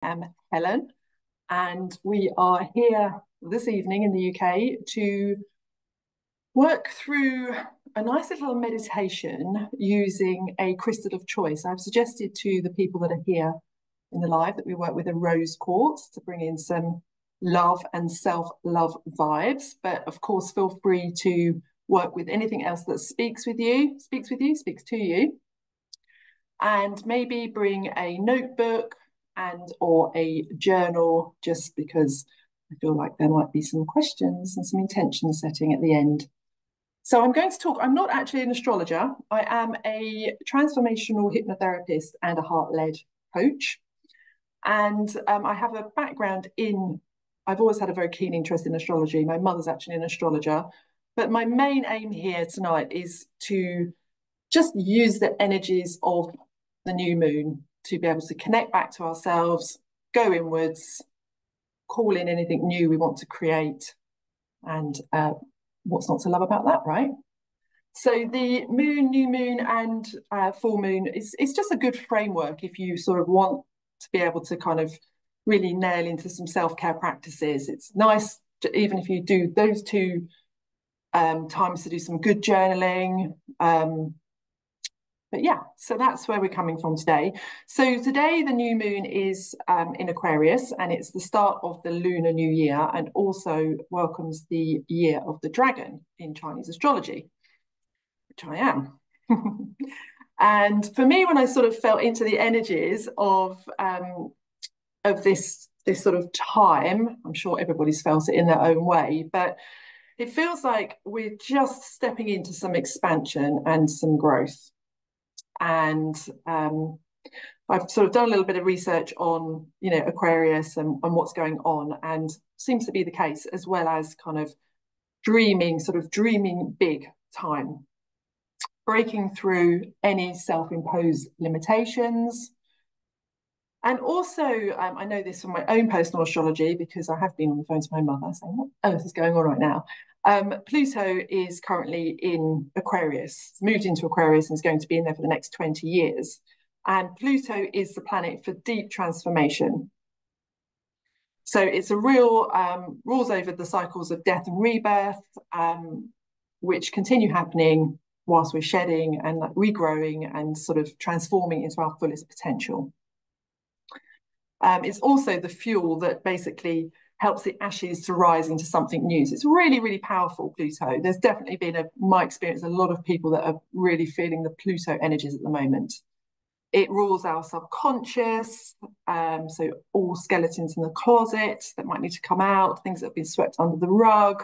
I'm Helen, and we are here this evening in the UK to work through a nice little meditation using a crystal of choice. I've suggested to the people that are here in the live that we work with a rose quartz to bring in some love and self-love vibes, but of course feel free to work with anything else that speaks to you, and maybe bring a notebook or a journal, just because I feel like there might be some questions and some intention setting at the end. So I'm going to talk, I'm not actually an astrologer. I am a transformational hypnotherapist and a heart-led coach. And I have a background I've always had a very keen interest in astrology. My mother's actually an astrologer. But my main aim here tonight is to just use the energies of the new moon to be able to connect back to ourselves, go inwards, call in anything new we want to create, and what's not to love about that, right? So the moon, new moon, and full moon is just a good framework if you sort of want to be able to kind of really nail into some self-care practices. It's nice, even if you do those two times, to do some good journaling. But yeah, so that's where we're coming from today. So today the new moon is in Aquarius, and it's the start of the lunar new year, and also welcomes the year of the dragon in Chinese astrology, which I am. And for me, when I sort of felt into the energies of this sort of time, I'm sure everybody's felt it in their own way, but it feels like we're just stepping into some expansion and some growth. And I've sort of done a little bit of research on, Aquarius and what's going on, and seems to be the case, as well as kind of dreaming big time, breaking through any self-imposed limitations. And also, I know this from my own personal astrology, because I have been on the phone to my mother saying, what on earth is going on right now? Pluto is currently in Aquarius, moved into Aquarius, and is going to be in there for the next 20 years. And Pluto is the planet for deep transformation. So it's a real rules over the cycles of death and rebirth, which continue happening whilst we're shedding and regrowing and sort of transforming into our fullest potential. It's also the fuel that basically helps the ashes to rise into something new. So it's really, really powerful, Pluto. There's definitely been, my experience, a lot of people that are really feeling the Pluto energies at the moment. It rules our subconscious, so all skeletons in the closet that might need to come out, things that have been swept under the rug.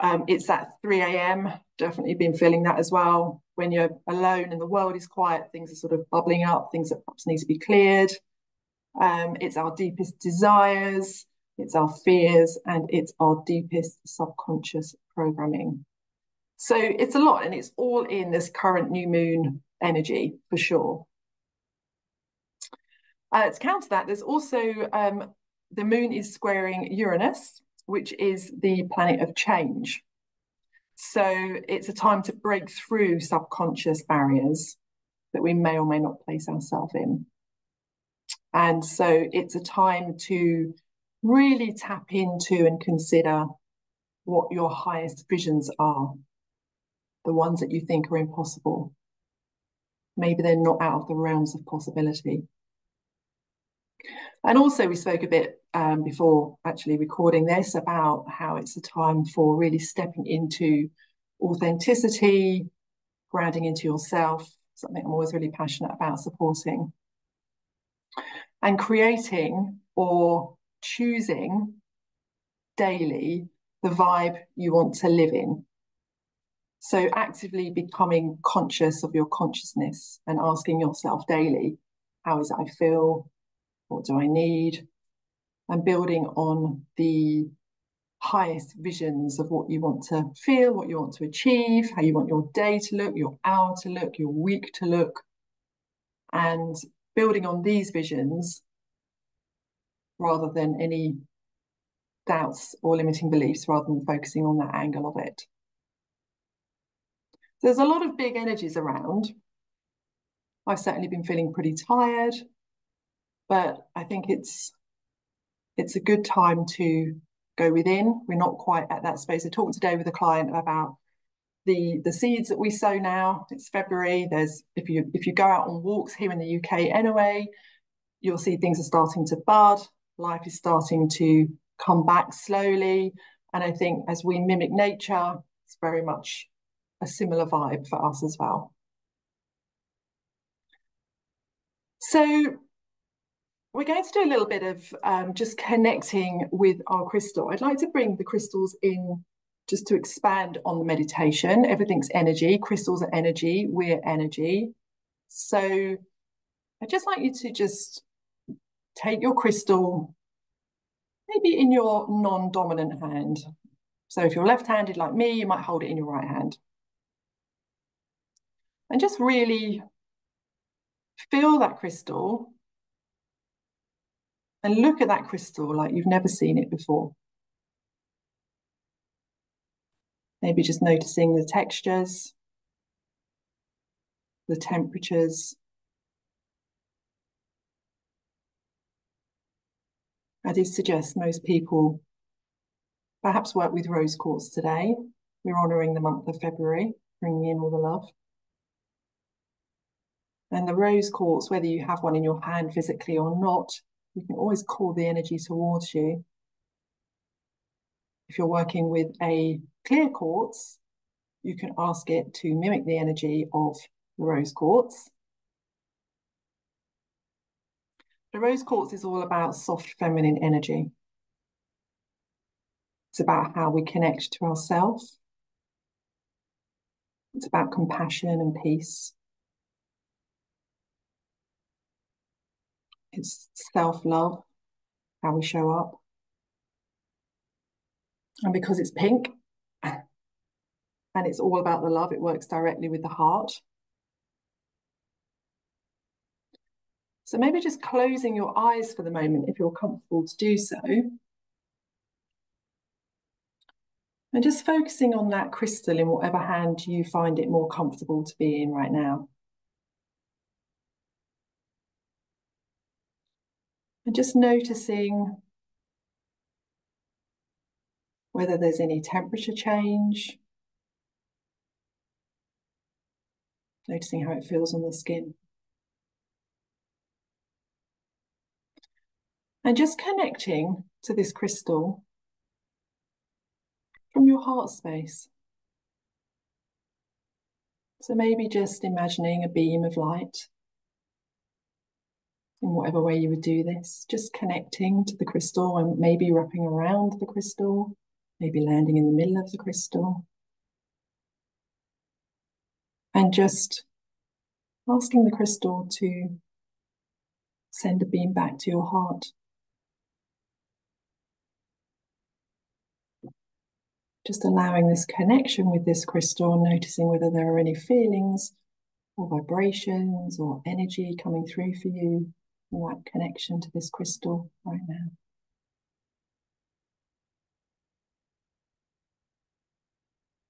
It's at 3 a.m, definitely been feeling that as well. When you're alone and the world is quiet, things are sort of bubbling up, things that perhaps need to be cleared. It's our deepest desires, it's our fears, and it's our deepest subconscious programming. So it's a lot, and it's all in this current new moon energy for sure. To counter that, there's also the moon is squaring Uranus, which is the planet of change. So it's a time to break through subconscious barriers that we may or may not place ourselves in. And so it's a time to really tap into and consider what your highest visions are, the ones that you think are impossible. Maybe they're not out of the realms of possibility. And also we spoke a bit before actually recording this about how it's a time for really stepping into authenticity, grounding into yourself, something I'm always really passionate about supporting, and creating or choosing daily the vibe you want to live in. So actively becoming conscious of your consciousness and asking yourself daily, how is it I feel? What do I need? And building on the highest visions of what you want to feel, what you want to achieve, how you want your day to look, your hour to look, your week to look, and building on these visions rather than any doubts or limiting beliefs, rather than focusing on that angle of it. So there's a lot of big energies around. I've certainly been feeling pretty tired. but I think it's a good time to go within. We're not quite at that space. I talked today with a client about the seeds that we sow now. It's February. There's if you go out on walks here in the UK anyway, you'll see things are starting to bud. Life is starting to come back slowly. And I think as we mimic nature, it's very much a similar vibe for us as well. So we're going to do a little bit of just connecting with our crystal. I'd like to bring the crystals in just to expand on the meditation. Everything's energy. Crystals are energy. We're energy. So I'd just like you to just take your crystal maybe in your non-dominant hand. So if you're left-handed like me, you might hold it in your right hand. And just really feel that crystal and look at that crystal like you've never seen it before. Maybe just noticing the textures, the temperatures. I did suggest most people perhaps work with rose quartz today. We're honouring the month of February, bringing in all the love. And the rose quartz, whether you have one in your hand physically or not, you can always call the energy towards you. If you're working with a clear quartz, you can ask it to mimic the energy of the rose quartz. The rose quartz is all about soft feminine energy. It's about how we connect to ourselves. It's about compassion and peace. It's self-love, how we show up. And because it's pink and it's all about the love, it works directly with the heart. So maybe just closing your eyes for the moment if you're comfortable to do so. And just focusing on that crystal in whatever hand you find it more comfortable to be in right now. And just noticing whether there's any temperature change. Noticing how it feels on the skin. And just connecting to this crystal from your heart space. So maybe just imagining a beam of light in whatever way you would do this, just connecting to the crystal and maybe wrapping around the crystal, maybe landing in the middle of the crystal. And just asking the crystal to send a beam back to your heart. Just allowing this connection with this crystal and noticing whether there are any feelings or vibrations or energy coming through for you in that connection to this crystal right now.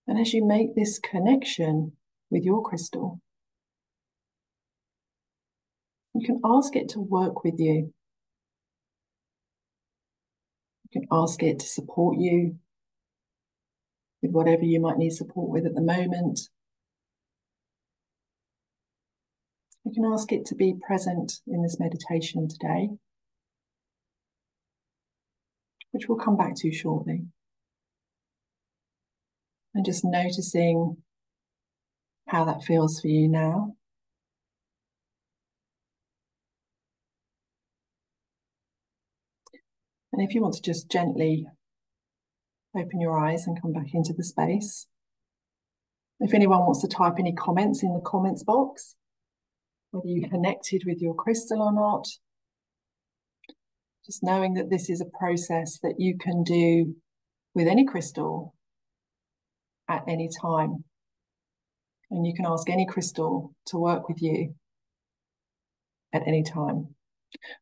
And as you make this connection with your crystal, you can ask it to work with you. You can ask it to support you with whatever you might need support with at the moment. You can ask it to be present in this meditation today, which we'll come back to shortly. And just noticing how that feels for you now. And if you want to just gently open your eyes and come back into the space. If anyone wants to type any comments in the comments box, whether you connected with your crystal or not, just knowing that this is a process that you can do with any crystal at any time. And you can ask any crystal to work with you at any time.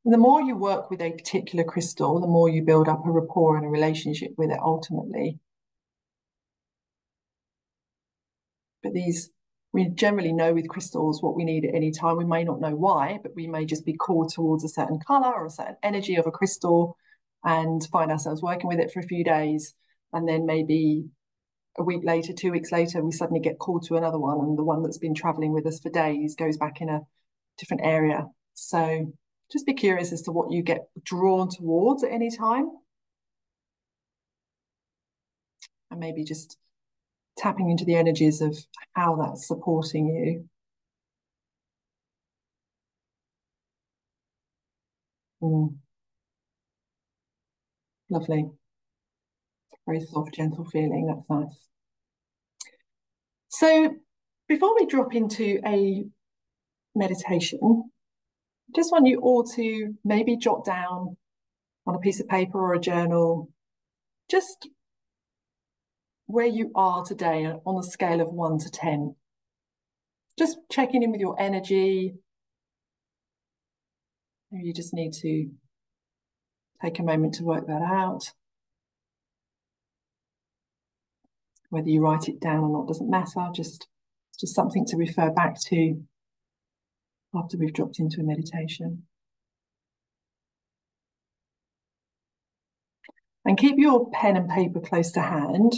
And the more you work with a particular crystal, the more you build up a rapport and a relationship with it ultimately. But these We generally know with crystals what we need at any time. We may not know why, but we may just be called towards a certain color or a certain energy of a crystal and find ourselves working with it for a few days. And then maybe a week later, 2 weeks later, we suddenly get called to another one. And the one that's been traveling with us for days goes back in a different area. So just be curious as to what you get drawn towards at any time. And maybe just tapping into the energies of how that's supporting you. Lovely. Very soft, gentle feeling. That's nice. So before we drop into a meditation, I just want you all to maybe jot down on a piece of paper or a journal just where you are today on a scale of 1 to 10. Just checking in with your energy. Maybe you just need to take a moment to work that out. Whether you write it down or not doesn't matter, just something to refer back to after we've dropped into a meditation. And keep your pen and paper close to hand.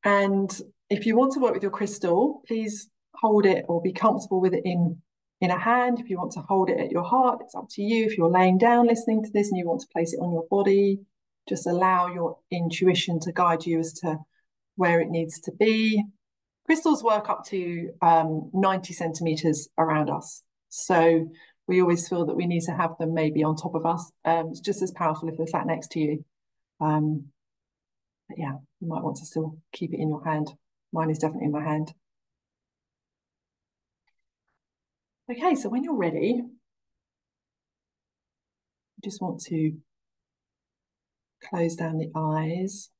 And if you want to work with your crystal, please hold it or be comfortable with it in a hand. If you want to hold it at your heart, it's up to you. If you're laying down listening to this and you want to place it on your body, just allow your intuition to guide you as to where it needs to be. Crystals work up to 90 centimeters around us. So we always feel that we need to have them maybe on top of us. It's just as powerful if they're sat next to you. But yeah, you might want to still keep it in your hand. Mine is definitely in my hand. Okay, so when you're ready, you just want to close down the eyes.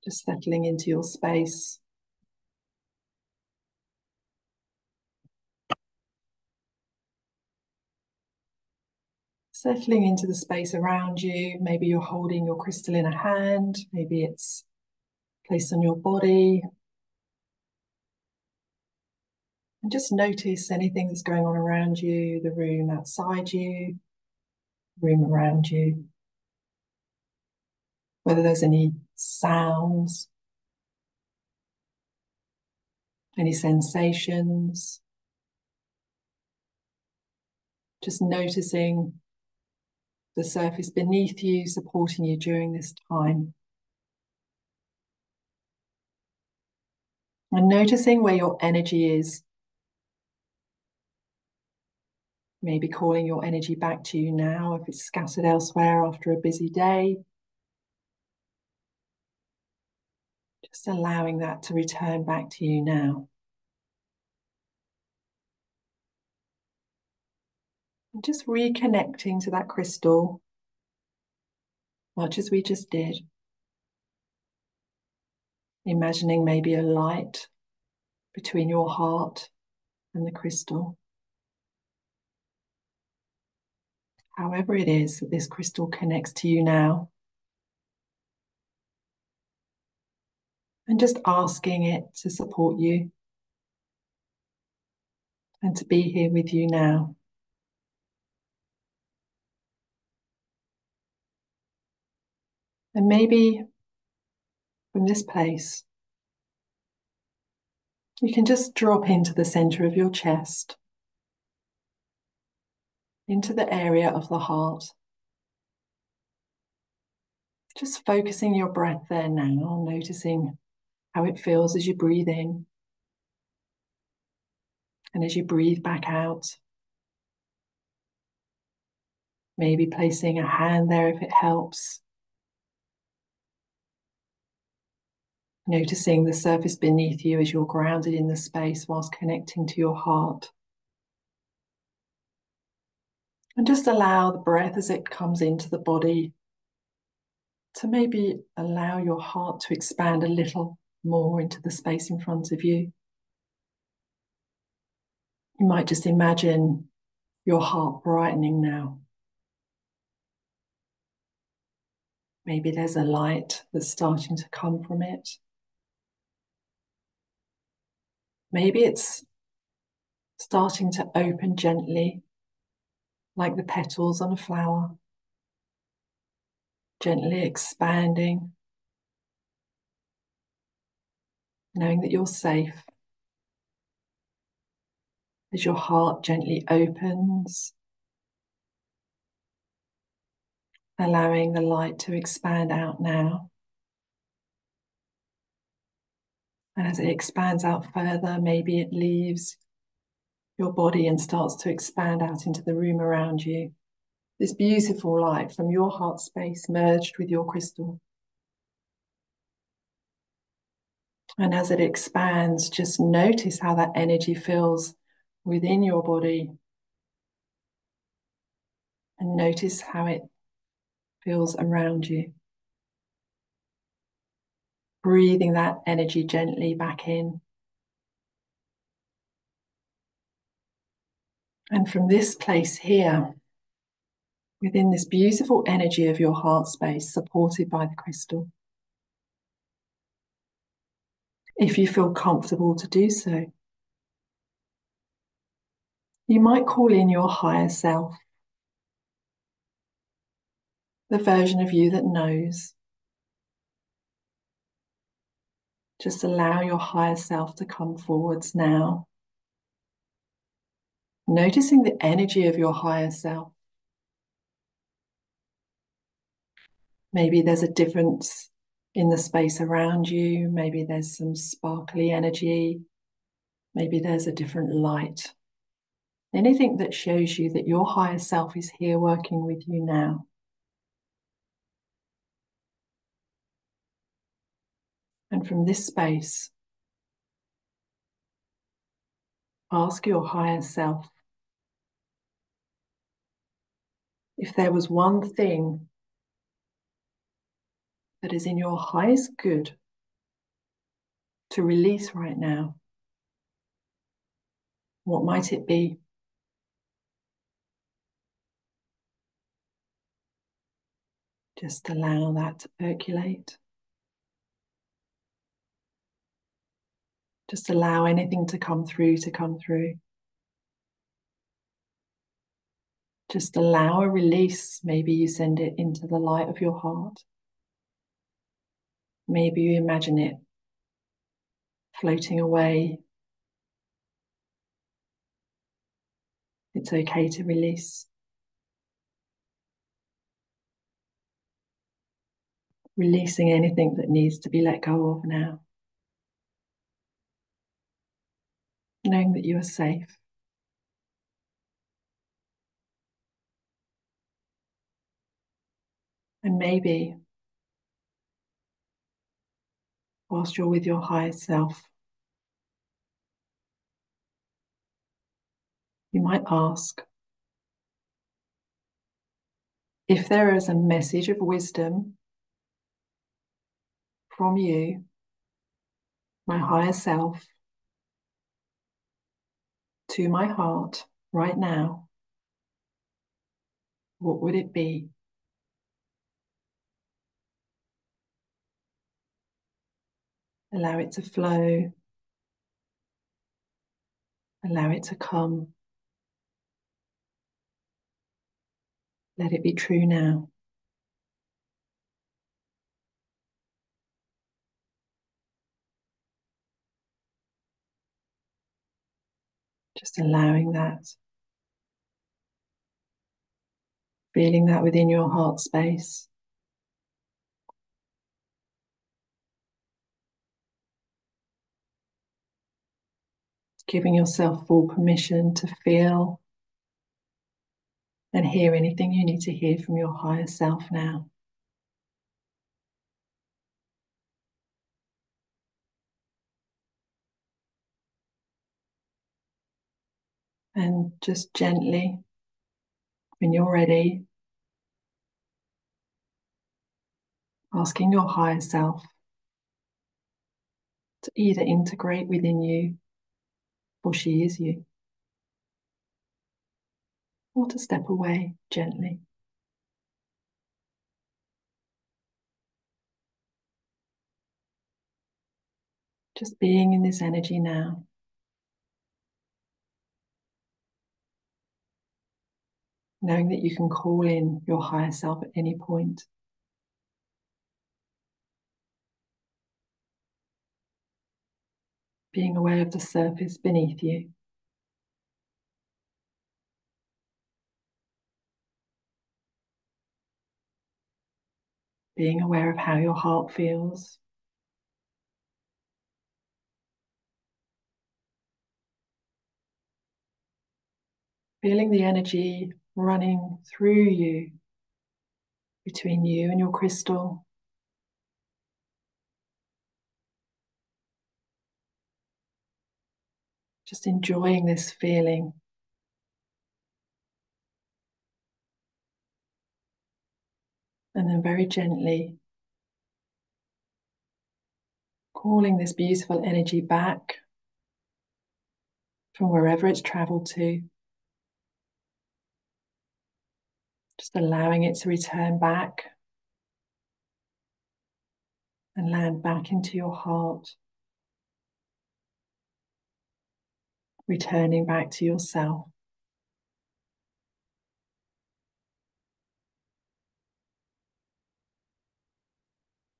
Just settling into your space. Settling into the space around you. Maybe you're holding your crystal in a hand. Maybe it's placed on your body. And just notice anything that's going on around you, the room outside you, the room around you. Whether there's any sounds, any sensations. Just noticing the surface beneath you, supporting you during this time. And noticing where your energy is. Maybe calling your energy back to you now if it's scattered elsewhere after a busy day. Just allowing that to return back to you now. And just reconnecting to that crystal, much as we just did. Imagining maybe a light between your heart and the crystal. However it is that this crystal connects to you now. And just asking it to support you and to be here with you now. And maybe from this place, you can just drop into the center of your chest, into the area of the heart. Just focusing your breath there now, noticing how it feels as you breathe in and as you breathe back out. Maybe placing a hand there if it helps. Noticing the surface beneath you as you're grounded in the space whilst connecting to your heart. And just allow the breath as it comes into the body to maybe allow your heart to expand a little more into the space in front of you. You might just imagine your heart brightening now. Maybe there's a light that's starting to come from it. Maybe it's starting to open gently, like the petals on a flower, gently expanding, knowing that you're safe. As your heart gently opens, allowing the light to expand out now. And as it expands out further, maybe it leaves your body and starts to expand out into the room around you. This beautiful light from your heart space merged with your crystal. And as it expands, just notice how that energy feels within your body. And notice how it feels around you. Breathing that energy gently back in. And from this place here, within this beautiful energy of your heart space, supported by the crystal, if you feel comfortable to do so, you might call in your higher self, the version of you that knows. Just allow your higher self to come forwards now. Noticing the energy of your higher self. Maybe there's a difference in the space around you. Maybe there's some sparkly energy. Maybe there's a different light. Anything that shows you that your higher self is here working with you now. And from this space, ask your higher self if there was one thing that is in your highest good to release right now, what might it be? Just allow that to percolate. Just allow anything to come through to come through. Just allow a release. Maybe you send it into the light of your heart. Maybe you imagine it floating away. It's okay to release. Releasing anything that needs to be let go of now. Knowing that you are safe. And maybe, whilst you're with your higher self, you might ask if there is a message of wisdom from you, my higher self, to my heart right now, what would it be? Allow it to flow. Allow it to come. Let it be true now. Just allowing that. Feeling that within your heart space. Giving yourself full permission to feel and hear anything you need to hear from your higher self now. And just gently, when you're ready, asking your higher self to either integrate within you, for she is you, or to step away gently. Just being in this energy now. Knowing that you can call in your higher self at any point. Being aware of the surface beneath you. Being aware of how your heart feels. Feeling the energy running through you, between you and your crystal. Just enjoying this feeling. And then very gently calling this beautiful energy back from wherever it's traveled to. Just allowing it to return back and land back into your heart. Returning back to yourself.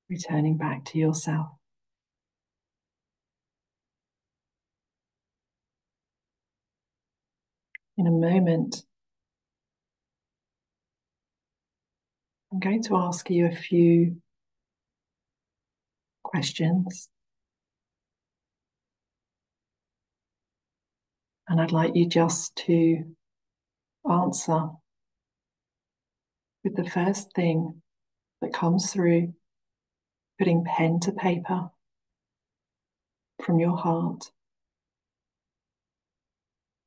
Returning back to yourself. In a moment, I'm going to ask you a few questions. And I'd like you just to answer with the first thing that comes through, putting pen to paper from your heart.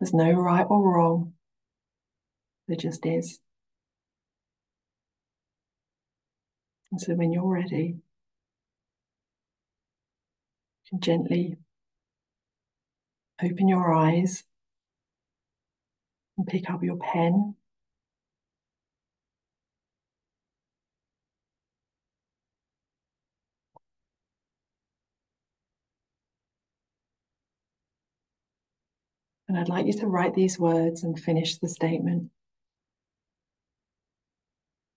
There's no right or wrong, there just is. And so when you're ready, you can gently open your eyes and pick up your pen. And I'd like you to write these words and finish the statement.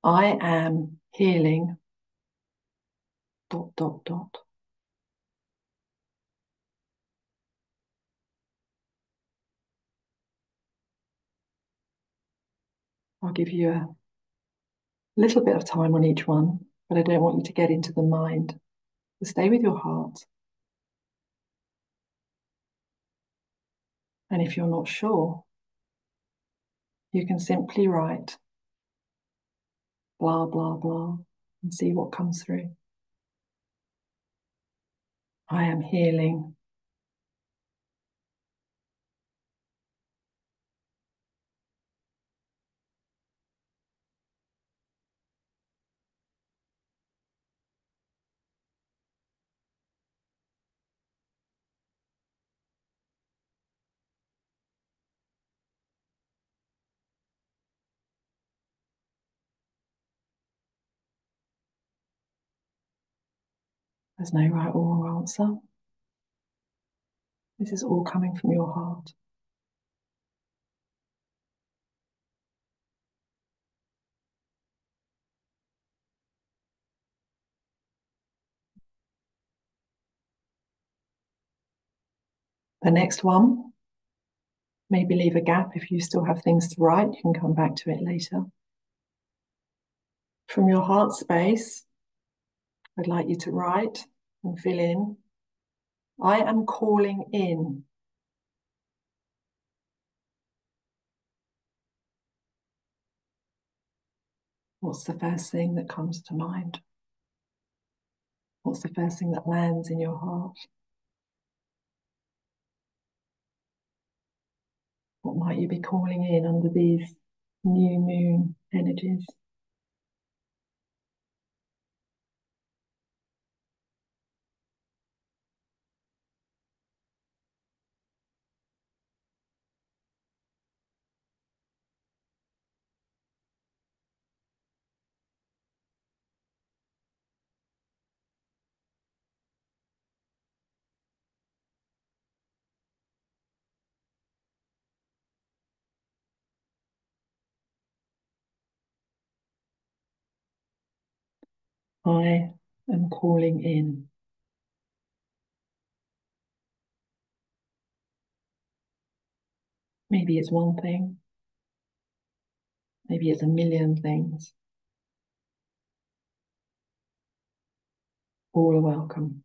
I am healing ... I'll give you a little bit of time on each one, but I don't want you to get into the mind. So stay with your heart. And if you're not sure, you can simply write blah, blah, blah, and see what comes through. I am healing . There's no right or wrong answer. This is all coming from your heart. The next one, maybe leave a gap if you still have things to write. You can come back to it later. From your heart space, I'd like you to write and fill in, I am calling in . What's the first thing that comes to mind? What's the first thing that lands in your heart? What might you be calling in under these new moon energies? I am calling in. Maybe it's one thing. Maybe it's a million things. All are welcome.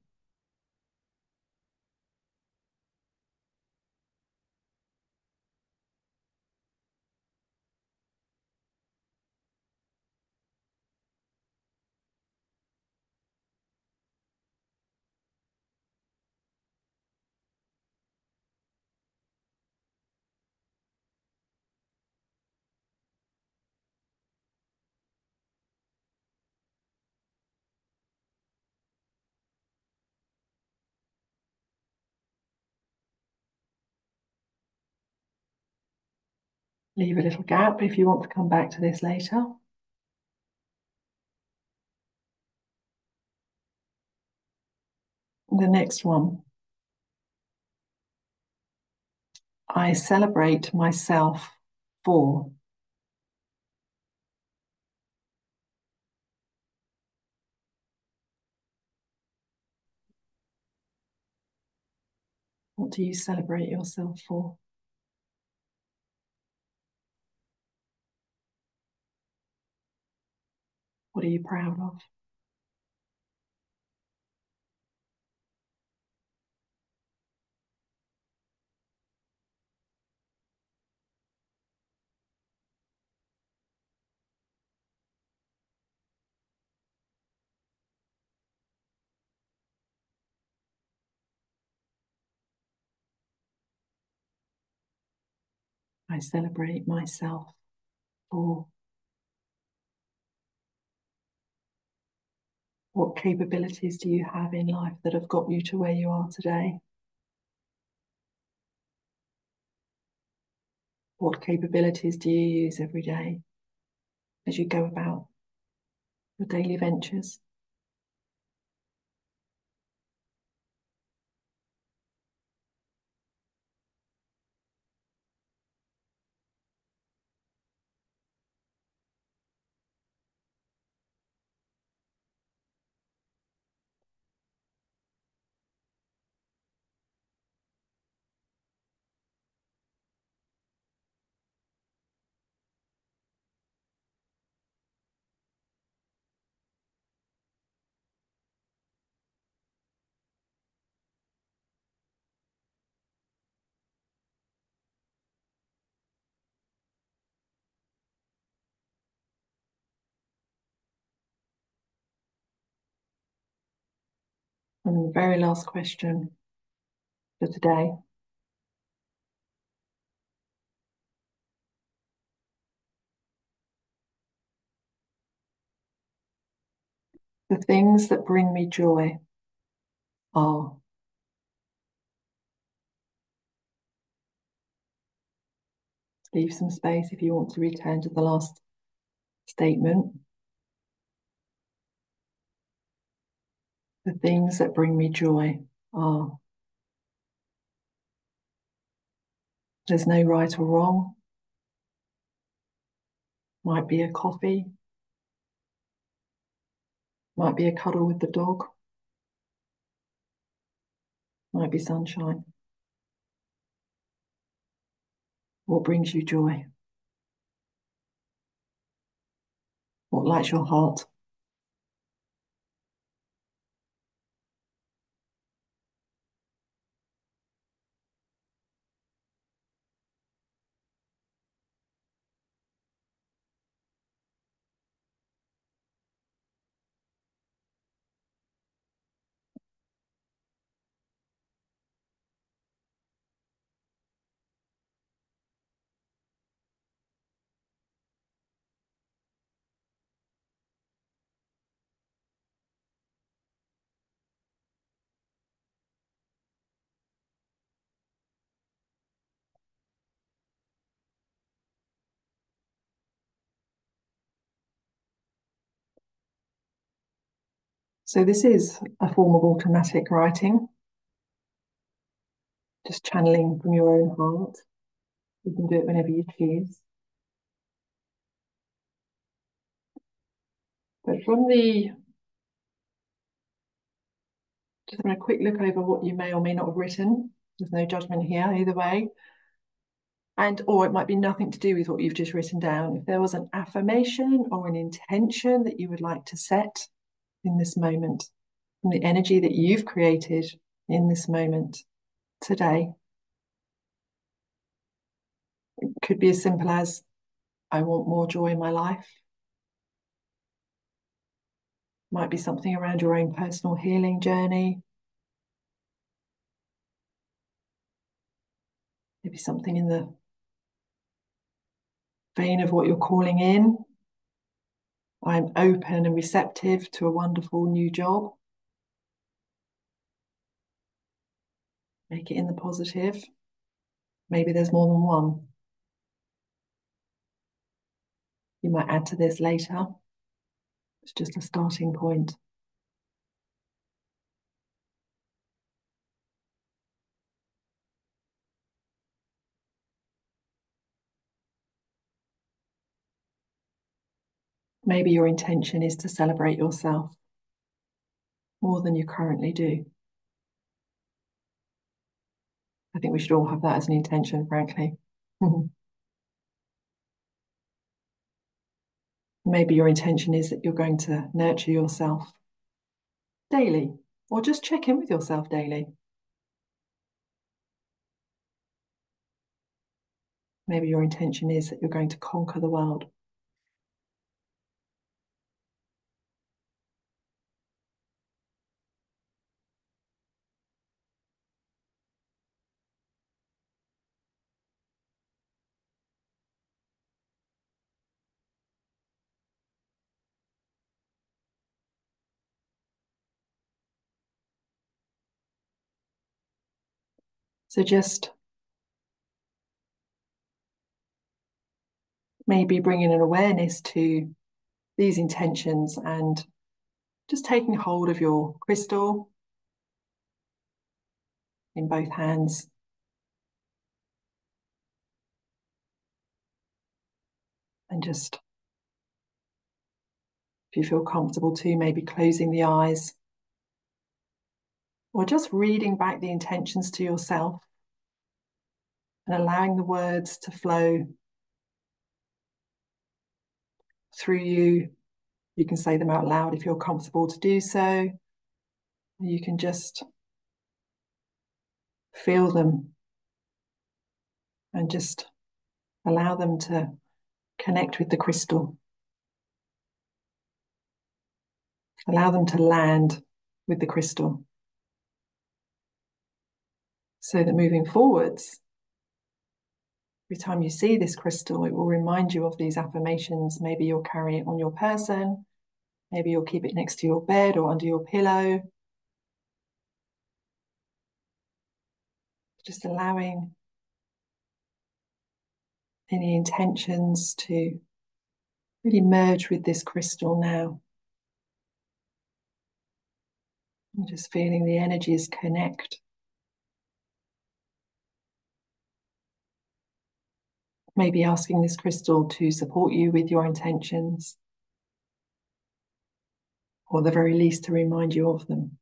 Leave a little gap if you want to come back to this later. The next one. I celebrate myself for. What do you celebrate yourself for? What are you proud of? I celebrate myself for. What capabilities do you have in life that have got you to where you are today? What capabilities do you use every day as you go about your daily ventures? And the very last question for today. The things that bring me joy are. Leave some space if you want to return to the last statement. The things that bring me joy are. There's no right or wrong. Might be a coffee. Might be a cuddle with the dog. Might be sunshine. What brings you joy? What lights your heart? So this is a form of automatic writing, just channeling from your own heart. You can do it whenever you choose. But from the Just having a quick look over what you may or may not have written. There's no judgment here either way. Or it might be nothing to do with what you've just written down. If there was an affirmation or an intention that you would like to set in this moment, from the energy that you've created in this moment today, it could be as simple as, I want more joy in my life. Might be something around your own personal healing journey. Maybe something in the vein of what you're calling in. I'm open and receptive to a wonderful new job. Make it in the positive. Maybe there's more than one. You might add to this later. It's just a starting point. Maybe your intention is to celebrate yourself more than you currently do. I think we should all have that as an intention, frankly. Maybe your intention is that you're going to nurture yourself daily, or just check in with yourself daily. Maybe your intention is that you're going to conquer the world. So just maybe bringing an awareness to these intentions and just taking hold of your crystal in both hands. And just, if you feel comfortable to, maybe closing the eyes or just reading back the intentions to yourself and allowing the words to flow through you. You can say them out loud if you're comfortable to do so. You can just feel them and just allow them to connect with the crystal. Allow them to land with the crystal. So that moving forwards, every time you see this crystal, it will remind you of these affirmations. Maybe you'll carry it on your person. Maybe you'll keep it next to your bed or under your pillow. Just allowing any intentions to really merge with this crystal now. And just feeling the energies connect. Maybe asking this crystal to support you with your intentions, or at the very least to remind you of them.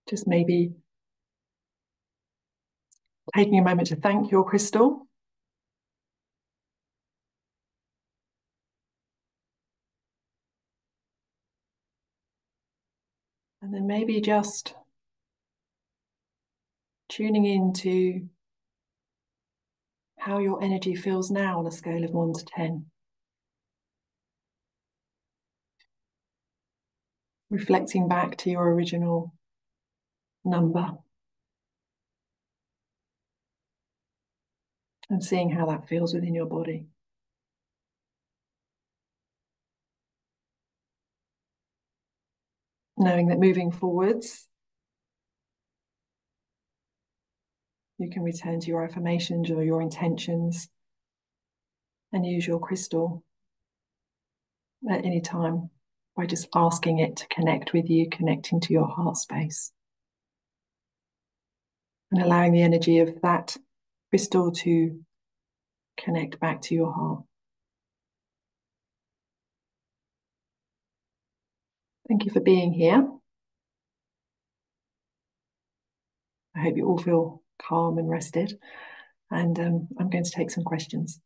Just maybe taking a moment to thank your crystal. And then maybe just tuning into how your energy feels now on a scale of 1 to 10. Reflecting back to your original number and seeing how that feels within your body. Knowing that moving forwards, You can return to your affirmations or your intentions and use your crystal at any time by just asking it to connect with you, connecting to your heart space, and allowing the energy of that crystal to connect back to your heart. Thank you for being here. I hope you all feel calm and rested, and I'm going to take some questions.